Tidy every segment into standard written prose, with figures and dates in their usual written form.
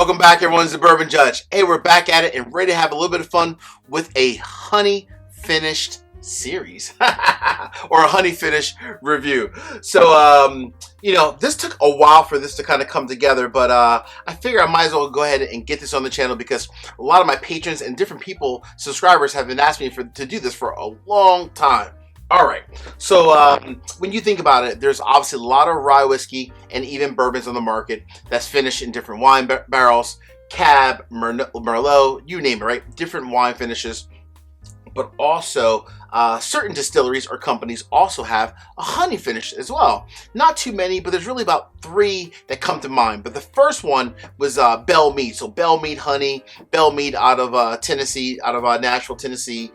Welcome back, everyone. It's the Bourbon Judge. Hey, we're back at it and ready to have a little bit of fun with a honey finished series or a honey finish review. So, this took a while for this to kind of come together, but I figure I might as well go ahead and get this on the channel because a lot of my patrons and different people, subscribers, have been asking me to do this for a long time. All right, so when you think about it, there's obviously a lot of rye whiskey and even bourbons on the market that's finished in different wine barrels, Cab, Merlot, you name it, right? Different wine finishes. But also, certain distilleries or companies also have a honey finish as well. Not too many, but there's really about 3 that come to mind. But the first one was Belle Meade. So Belle Meade honey, Belle Meade out of Tennessee, out of Nashville, Tennessee,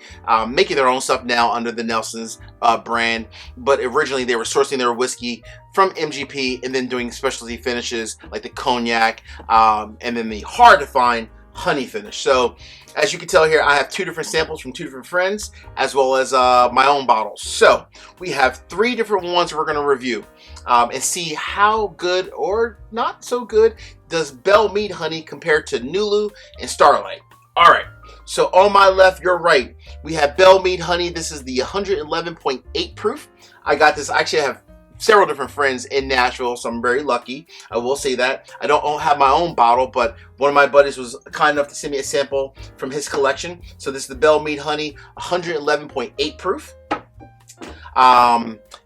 making their own stuff now under the Nelson's brand. But originally they were sourcing their whiskey from MGP and then doing specialty finishes like the cognac and then the hard to find honey finish. So as you can tell here, I have 2 different samples from 2 different friends as well as my own bottles. So we have 3 different ones we're going to review and see how good or not so good does Belle Meade honey compare to Nulu and Starlight. All right, so on my left, your right, we have Belle Meade honey. This is the 111.8 proof. I got this, actually I have several different friends in Nashville, so I'm very lucky. I will say that. I don't have my own bottle, but one of my buddies was kind enough to send me a sample from his collection. So this is the Belle Meade honey, 111.8 proof.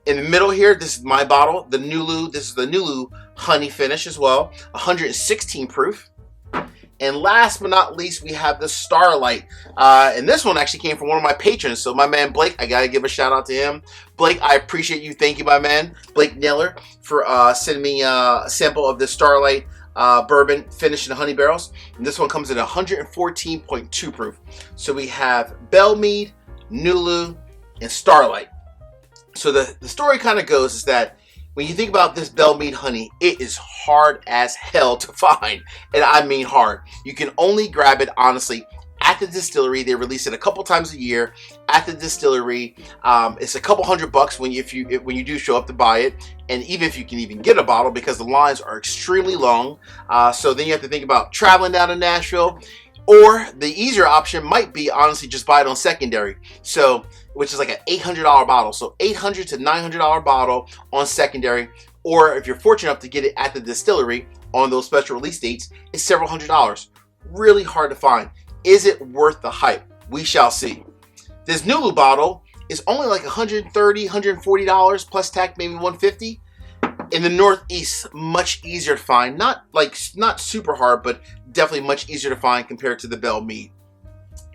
In the middle here, this is my bottle, the Nulu. This is the Nulu honey finish as well, 116 proof. And last but not least, we have the Starlight. And this one actually came from one of my patrons. So my man Blake, I gotta give a shout out to him. Blake, I appreciate you. Thank you, my man. Blake Naylor for sending me a sample of the Starlight bourbon finished in honey barrels. And this one comes at 114.2 proof. So we have Belle Meade, Nulu, and Starlight. So the story kind of goes is that when you think about this Belle Meade honey, it is hard as hell to find. And I mean hard. You can only grab it, honestly, at the distillery. They release it a couple times a year at the distillery. It's a couple $100 when you do show up to buy it. And even if you can even get a bottle, because the lines are extremely long. So then you have to think about traveling down to Nashville. Or the easier option might be, honestly, just buy it on secondary. So, which is like an $800 bottle. So $800 to $900 bottle on secondary. Or if you're fortunate enough to get it at the distillery on those special release dates, it's several $100s. Really hard to find. Is it worth the hype? We shall see. This Nulu bottle is only like $130, $140 plus tax, maybe $150. In the Northeast, much easier to find. Not super hard, but definitely much easier to find compared to the Belle Meade.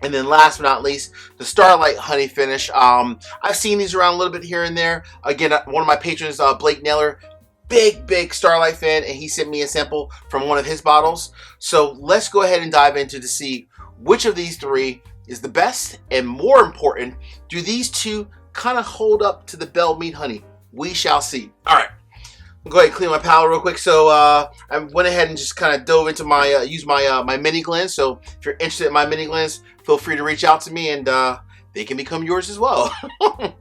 And then last but not least, the Starlight honey finish. I've seen these around a little bit here and there. Again, one of my patrons, Blake Naylor, big Starlight fan, and he sent me a sample from one of his bottles. So let's go ahead and dive into to see which of these 3 is the best, and more important, do these 2 kind of hold up to the Belle Meade honey? We shall see. All right. I'll go ahead and clean my palate real quick. So I went ahead and just kind of dove into my, use my Mini Glenns. So if you're interested in my Mini Glenns, feel free to reach out to me and they can become yours as well. All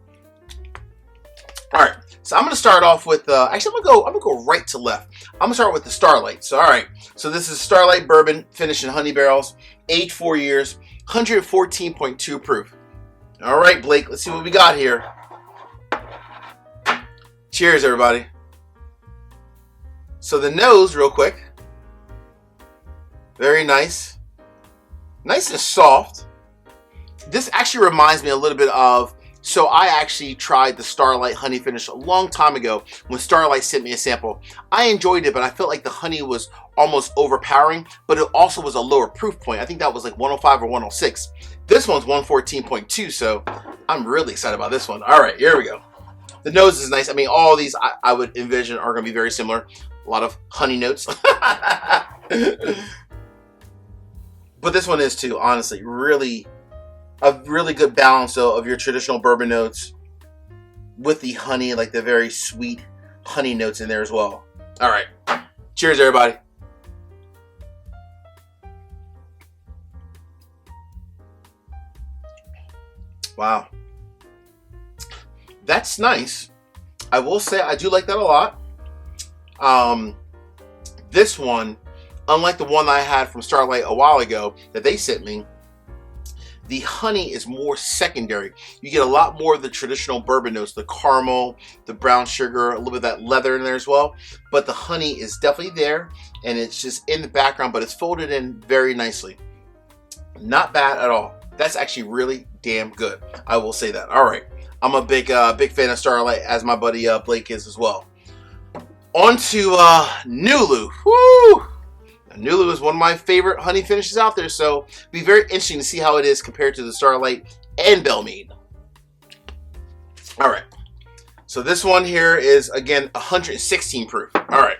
right, so I'm gonna start off with, actually I'm gonna go right to left. I'm gonna start with the Starlight. So all right, so this is Starlight bourbon finished in honey barrels, aged 4 years, 114.2 proof. All right, Blake, let's see what we got here. Cheers, everybody. So the nose, real quick, very nice. Nice and soft. This actually reminds me a little bit of, so I actually tried the Starlight honey finish a long time ago when Starlight sent me a sample. I enjoyed it, but I felt like the honey was almost overpowering, but it also was a lower proof point. I think that was like 105 or 106. This one's 114.2, so I'm really excited about this one. All right, here we go. The nose is nice. I mean, all these I would envision are going to be very similar. A lot of honey notes. But this one is too, honestly. Really, a really good balance though of your traditional bourbon notes with the honey, like the very sweet honey notes in there as well. All right. Cheers, everybody. Wow. That's nice. I will say I do like that a lot. This one unlike the one I had from Starlight a while ago that they sent me, the honey is more secondary. You get a lot more of the traditional bourbon notes, the caramel, the brown sugar, a little bit of that leather in there as well. But the honey is definitely there, and it's just in the background, but it's folded in very nicely. Not bad at all. That's actually really damn good. I will say that. All right. I'm a big fan of Starlight, as my buddy Blake is as well. On to Nulu. Woo! Nulu is one of my favorite honey finishes out there, so it'll be very interesting to see how it is compared to the Starlight and Belle Meade. All right, so this one here is, again, 116 proof. All right.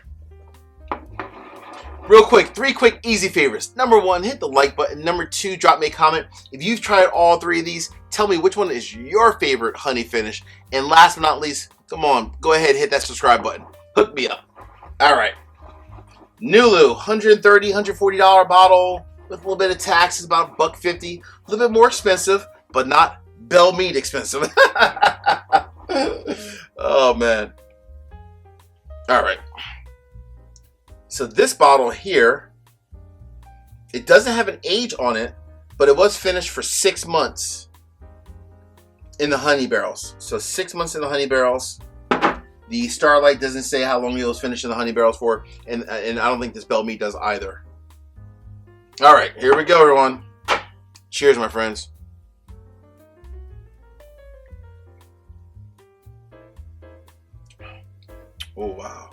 Real quick, 3 quick, easy favorites. Number 1, hit the like button. Number 2, drop me a comment. If you've tried all 3 of these, tell me which one is your favorite honey finish. And last but not least, come on, go ahead and hit that subscribe button. Hook me up. All right. Nulu, $130, $140 bottle with a little bit of tax, is about $1.50. A little bit more expensive, but not Belle Meade expensive. Oh man. All right. So this bottle here, it doesn't have an age on it, but it was finished for 6 months in the honey barrels. So 6 months in the honey barrels. The Starlight doesn't say how long it was finished in the honey barrels for, and I don't think this Belle Meade does either. All right, here we go, everyone. Cheers, my friends. Oh, wow.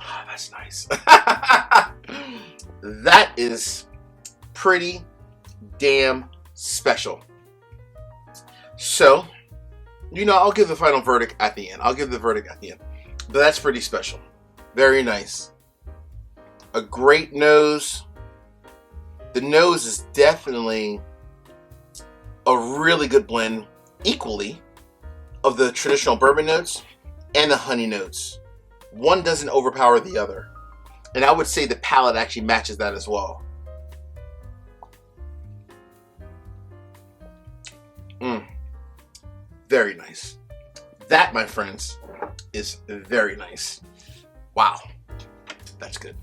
Oh, that's nice. That is pretty damn special. So, you know, I'll give the final verdict at the end. I'll give the verdict at the end. But that's pretty special. Very nice. A great nose. The nose is definitely a really good blend, equally, of the traditional bourbon notes and the honey notes. One doesn't overpower the other. And I would say the palate actually matches that as well. Very nice. That, my friends, is very nice. Wow. That's good.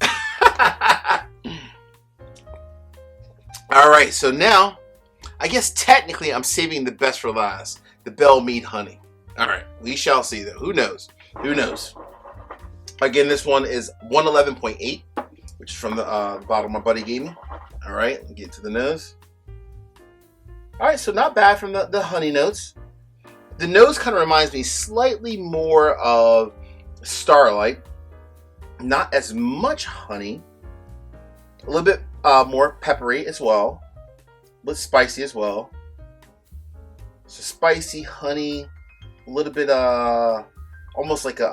All right, so now, I guess technically I'm saving the best for last. The Belle Meade honey. All right, we shall see though. Who knows? Who knows? Again, this one is 111.8, which is from the bottle my buddy gave me. All right, let me get to the nose. All right, so not bad from the honey notes. The nose kind of reminds me slightly more of Starlight. Not as much honey. A little bit more peppery as well. A little spicy as well. So spicy, honey, a little bit almost like a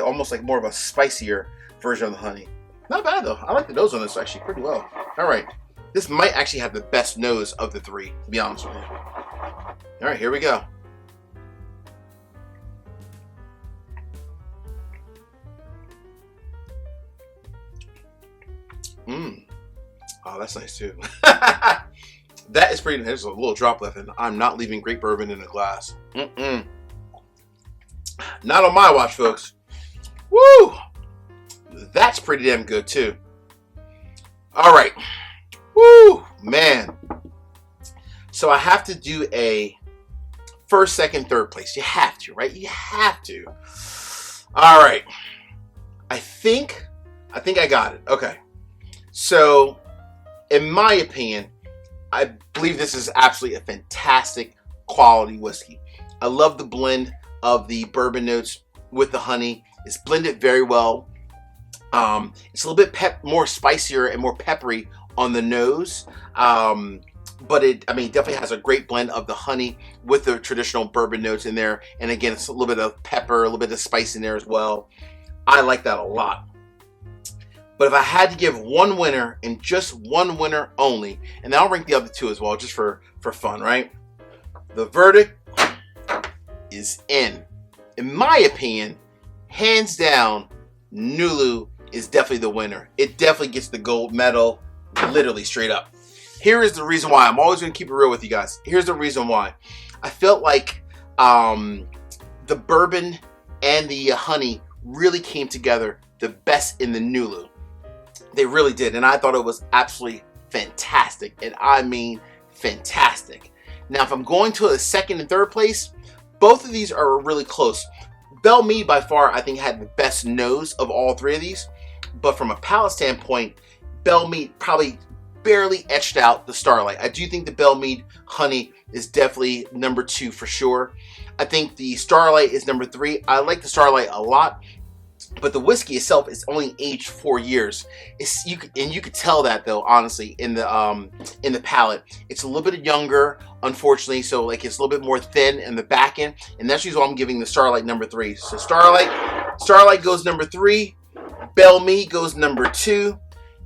almost like more of a spicier version of the honey. Not bad though. I like the nose on this actually pretty well. All right. This might actually have the best nose of the 3, to be honest with you. All right, here we go. Oh, that's nice too. That is pretty. There's a little drop left, and I'm not leaving great bourbon in a glass. Not on my watch, folks. Woo! That's pretty damn good too. All right. Woo, man. So I have to do a first, second, third place. You have to, right? You have to. All right. I think I got it. Okay. So, in my opinion, I believe this is absolutely a fantastic quality whiskey. I love the blend of the bourbon notes with the honey. It's blended very well. It's a little bit more spicier and more peppery on the nose. But it definitely has a great blend of the honey with the traditional bourbon notes in there. And again, it's a little bit of pepper, a little bit of spice in there as well. I like that a lot. But if I had to give one winner, and just one winner only, and I'll rank the other 2 as well, just for fun, right? The verdict is in my opinion, hands down, Nulu is definitely the winner. It definitely gets the gold medal, literally straight up. Here is the reason why. I'm always going to keep it real with you guys. Here's the reason why. I felt like the bourbon and the honey really came together the best in the Nulu. They really did, and I thought it was absolutely fantastic, and I mean fantastic. Now, if I'm going to a second and third place, both of these are really close. Belle Meade, by far, I think had the best nose of all three of these, but from a palate standpoint, Belle Meade probably barely etched out the Starlight. I do think the Belle Meade honey is definitely number 2 for sure. I think the Starlight is number 3. I like the Starlight a lot, but the whiskey itself is only aged 4 years. You could tell that, though, honestly, in the palate. It's a little bit younger, unfortunately, so like it's a little bit more thin in the back end, and that's usually why I'm giving the Starlight number 3. So Starlight goes number 3, Belle Meade goes number 2,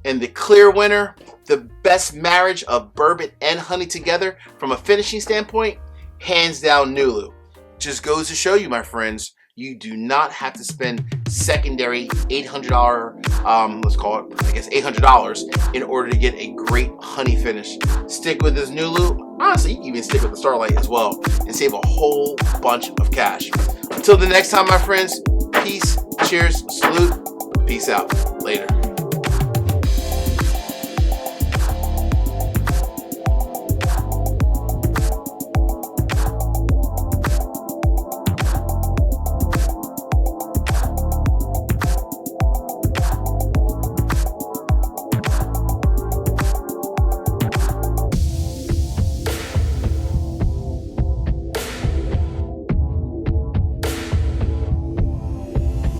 and the clear winner, the best marriage of bourbon and honey together from a finishing standpoint, hands down Nulu. Just goes to show you, my friends, you do not have to spend secondary $800, let's call it, I guess $800 in order to get a great honey finish. Stick with this Nulu. Honestly, you can even stick with the Starlight as well and save a whole bunch of cash. Until the next time, my friends, peace, cheers, salute, peace out. Later.